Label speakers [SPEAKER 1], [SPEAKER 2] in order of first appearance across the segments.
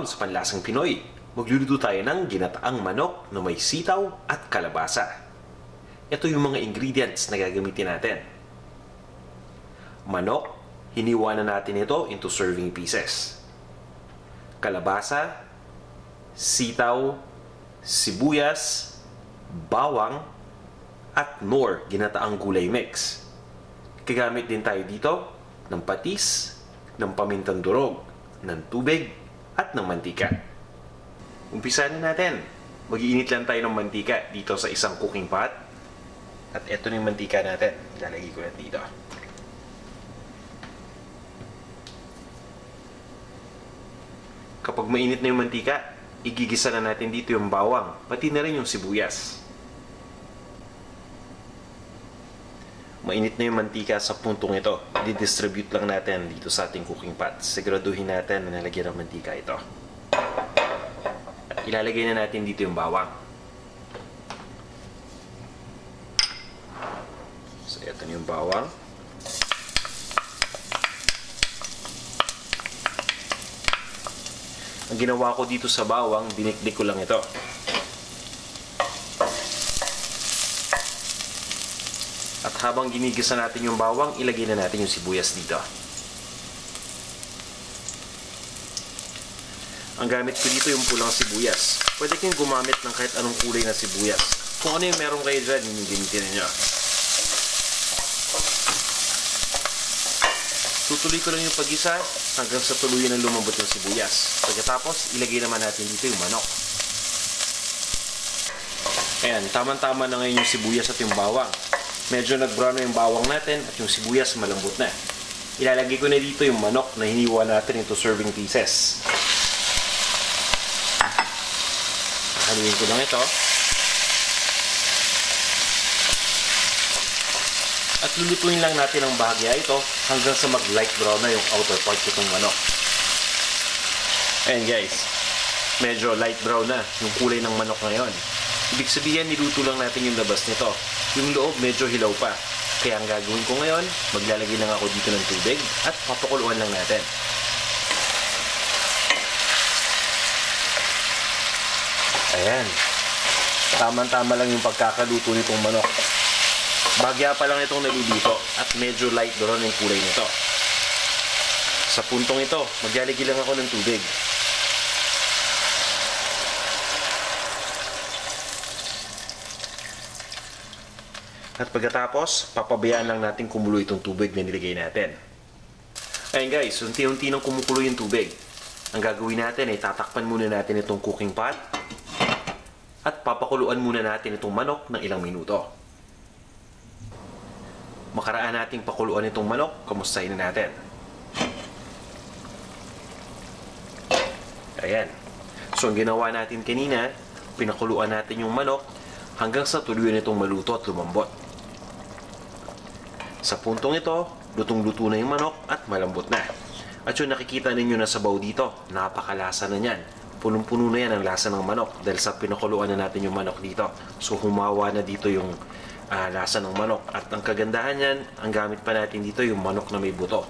[SPEAKER 1] Welcome sa Panlasang Pinoy. Magluluto tayo ng ginataang manok na may sitaw at kalabasa. Ito yung mga ingredients na gagamitin natin. Manok, hiniwa na natin ito into serving pieces. Kalabasa, sitaw, sibuyas, bawang, at nor, ginataang gulay mix. Gagamit din tayo dito ng patis, ng pamintang durog, ng tubig, at ng mantika. Umpisa na natin. Mag-iinit lang tayo ng mantika dito sa isang cooking pot. At ito na yung mantika natin. Lalagay ko na dito. Kapag mainit na yung mantika, igigisa na natin dito yung bawang, pati na rin yung sibuyas. Mainit na yung mantika sa puntong ito. Di-distribute lang natin dito sa ating cooking pot. Siguraduhin natin na nalagyan ng mantika ito. At ilalagay na natin dito yung bawang. So, ito na yung bawang. Ang ginawa ko dito sa bawang, dinikdik ko lang ito. At habang ginigisa natin yung bawang, ilagay na natin yung sibuyas dito. Ang gamit ko dito yung pulang sibuyas. Pwede kayong gumamit ng kahit anong kulay na sibuyas. Kung ano yung meron kayo dyan, yun yung gamitin ninyo. Tutuloy ko lang yung pag-isa hanggang sa tuluyan ng lumambot yung sibuyas. Pagkatapos, ilagay naman natin dito yung manok. Ayan, tama-tama na ngayon yung sibuyas at yung bawang. Medyo nag-brown na yung bawang natin at yung sibuyas malambot na. Ilalagay ko na dito yung manok na hiniwa natin into serving pieces. Haluin ko lang ito. At lulutuin lang natin ang bahagya ito hanggang sa mag-light brown na yung outer part itong manok. Ayan guys, medyo light brown na yung kulay ng manok ngayon. Ibig sabihin, niluto lang natin yung labas nito. Yung loob medyo hilaw pa. Kaya ang gagawin ko ngayon, maglalagay lang ako dito ng tubig at papakuluan lang natin. Ayan. Tama-tama lang yung pagkakaluto nitong manok. Bagya pa lang itong naluluto at medyo light brown yung kulay nito. Sa puntong ito, maglalagay lang ako ng tubig. At pagkatapos, papabayaan lang natin kumulo itong tubig na nilagay natin. Ayan guys, unti-unti nang kumukulo yung tubig. Ang gagawin natin ay tatakpan muna natin itong cooking pot at papakuluan muna natin itong manok ng ilang minuto. Makaraan nating pakuluan itong manok, kamustahin na natin. Ayan. So ang ginawa natin kanina, pinakuluan natin yung manok hanggang sa tuluyan itong maluto at lumambot. Sa puntong ito, lutong-luto na yung manok at malambot na. At yung nakikita ninyo na sabaw dito, napakalasa na yan. Punong-puno na yan ang lasa ng manok dahil sa pinakuluan na natin yung manok dito. So humawa na dito yung lasa ng manok. At ang kagandahan yan, ang gamit pa natin dito yung manok na may buto.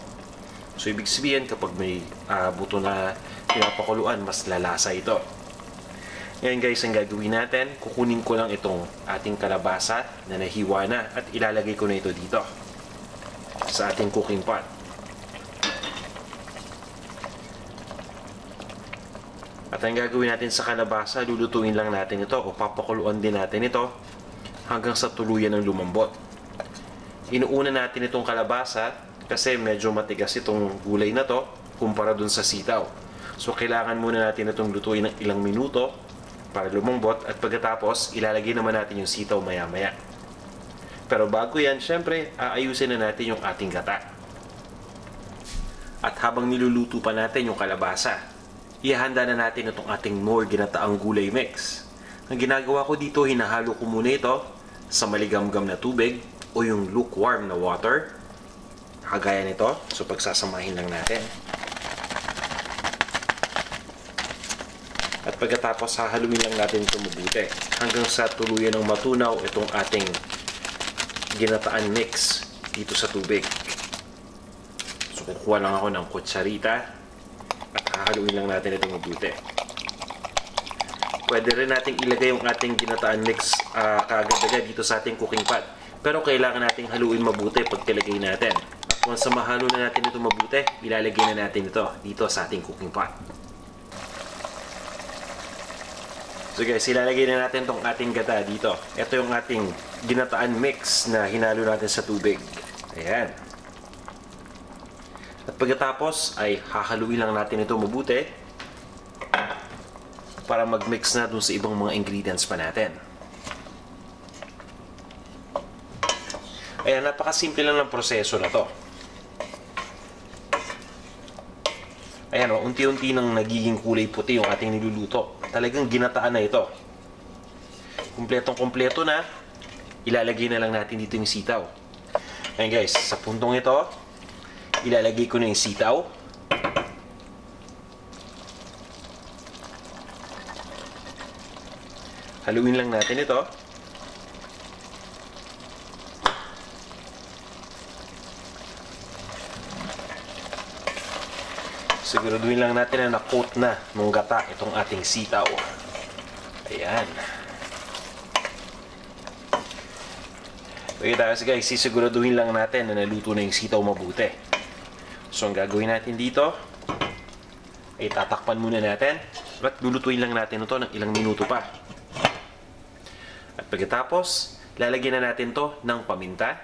[SPEAKER 1] So ibig sabihin kapag may buto na pinapakuluan, mas lalasa ito. Ngayon guys, ang gagawin natin, kukunin ko lang itong ating kalabasa na nahiwa na at ilalagay ko na ito dito sa ating cooking pot. At ang gagawin natin sa kalabasa, lulutuin lang natin ito o papakuluan din natin ito hanggang sa tuluyan ng lumambot. Inuuna natin itong kalabasa kasi medyo matigas itong gulay na to kumpara dun sa sitaw. So kailangan muna natin itong lutuin ng ilang minuto para lumambot at pagkatapos ilalagay naman natin yung sitaw maya-maya. Pero bago yan, syempre, aayusin na natin yung ating gata. At habang niluluto pa natin yung kalabasa, ihahanda na natin itong ating more ginataang gulay mix. Ang ginagawa ko dito, hinahalo ko muna ito sa maligamgam na tubig o yung lukewarm na water. Kagaya nito. So pagsasamahin lang natin. At pagkatapos, hahaluin lang natin ito mabuti hanggang sa tuluyan ng matunaw itong ating ginataan mix dito sa tubig. So kukuha lang ako ng kutsarita at hahaluin lang natin ito mabuti. Pwede rin nating ilagay yung ating ginataan mix kaagad-agad dito sa ating cooking pot. Pero kailangan nating haluin mabuti pag tilagay natin. At once mahalo na natin ito mabuti, ilalagay na natin ito dito sa ating cooking pot. So guys, ilalagay na natin itong ating gata dito. Ito yung ating ginataan mix na hinalo natin sa tubig. Ayan. At pagkatapos ay hahaluin lang natin ito mabuti para mag-mix na dun sa ibang mga ingredients pa natin. Ayan, napakasimple lang ng proseso na to. Ayan o, unti-unti nang nagiging kulay puti yung ating niluluto. Talagang ginataan na ito. Kumpletong-kumpleto na. Ilalagay na lang natin dito yung sitaw. Ayan guys, sa puntong ito, ilalagay ko na yung sitaw. Haluin lang natin ito. Siguraduhin lang natin na na-coat na ng gata itong ating sitaw. Ayan. Pagkatapos guys, sisiguraduhin lang natin na naluto na yung sitaw mabuti. So ang gagawin natin dito ay tatakpan muna natin at lulutuin lang natin ito ng ilang minuto pa. At pagkatapos, lalagyan na natin to ng paminta,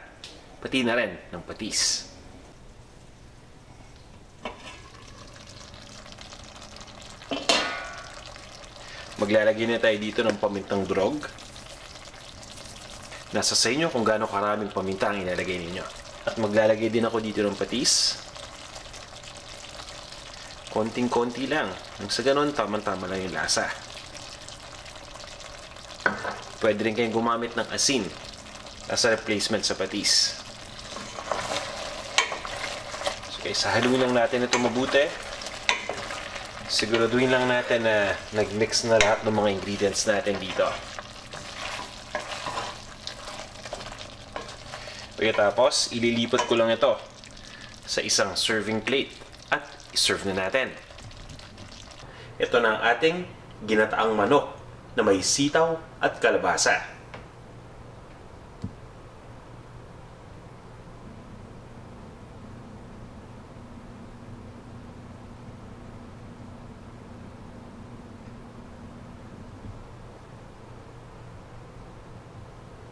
[SPEAKER 1] pati na rin ng patis. Maglalagay na tayo dito ng pamintang durog. Nasa sa inyo kung gaano karaming paminta ang ilalagay ninyo. At maglalagay din ako dito ng patis. Konting-konti lang. Nang sa ganun, tama-tama lang yung lasa. Pwede rin kayong gumamit ng asin as a replacement sa patis. So guys, haluin lang natin ito mabuti. Siguraduhin lang natin na nag-mix na lahat ng mga ingredients natin dito. Pagkatapos, ililipat ko lang ito sa isang serving plate at iserve na natin. Ito na ang ating ginataang manok na may sitaw at kalabasa.